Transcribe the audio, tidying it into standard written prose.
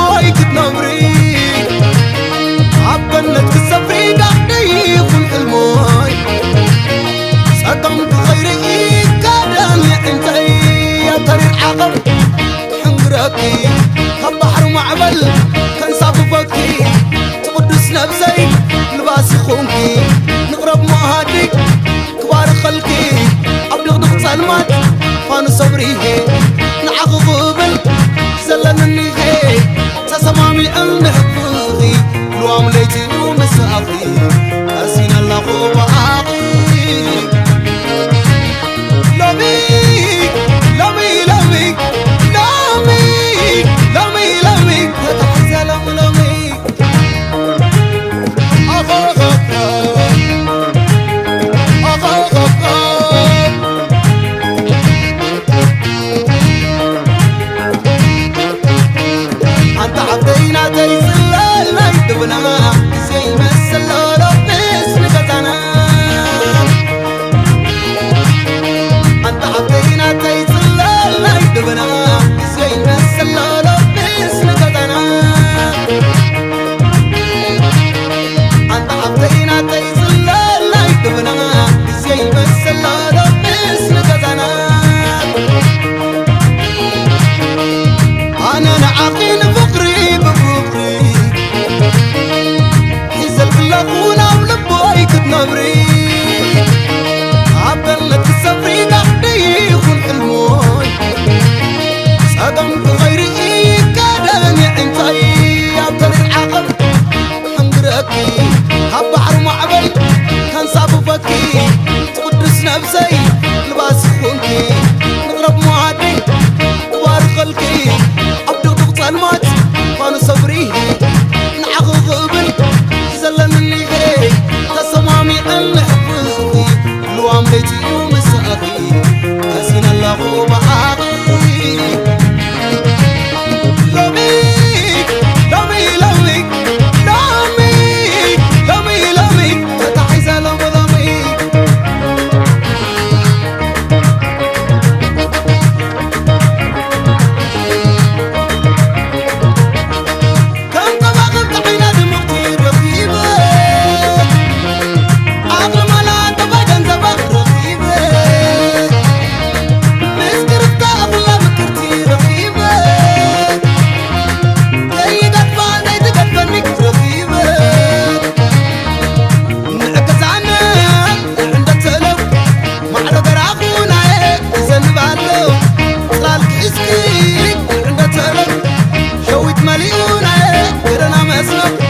لبوي كتنبري عبنت كسفري دعدي يكون حلموي سقمت غيري كادم يا انتي يا طريق عقب حنقركي خبحر معبل كان صاففكي تقدس نفسي لباس خونكي نقرب مهاديك كبار خلقي أبلغ سلمات فانو صبريه نعق غبل زلنني هي تسمامي النحبغي لوام ليتي ومساقي أسين الله وبعاقي لومي لومي لومي لومي لومي لومي تتحزى لومي أنت عبدينا تيسلل ما يدبنا زي ما السلالة بس نكتنا أنت عبدينا تيسلل ما يدبنا زي ما السلالة بس نكتنا أنت عبدينا تيسلل ما يدبنا زي ما السلالة بس نكتنا أنا نعاقين فقري بفقري حزل بلاقونا ولبوي كتنبري عبلت السفري دعدي يكون حلموي سقمت غيري كادم يا انتي يا طريق عقب حنقركي هبحر معبل كان صاففكي تقدس نفسي لباس خونكي نقرب معادي كبار خلقي المات فانو صبريه نعق غبل زلنني هي تسمامي النحبغي لوام ليتي ومساقي أسين الله وبعاقي لومي لومي لومي لومي لومي لومي تتحيزى لومي شويت مليونة كرنا مسلك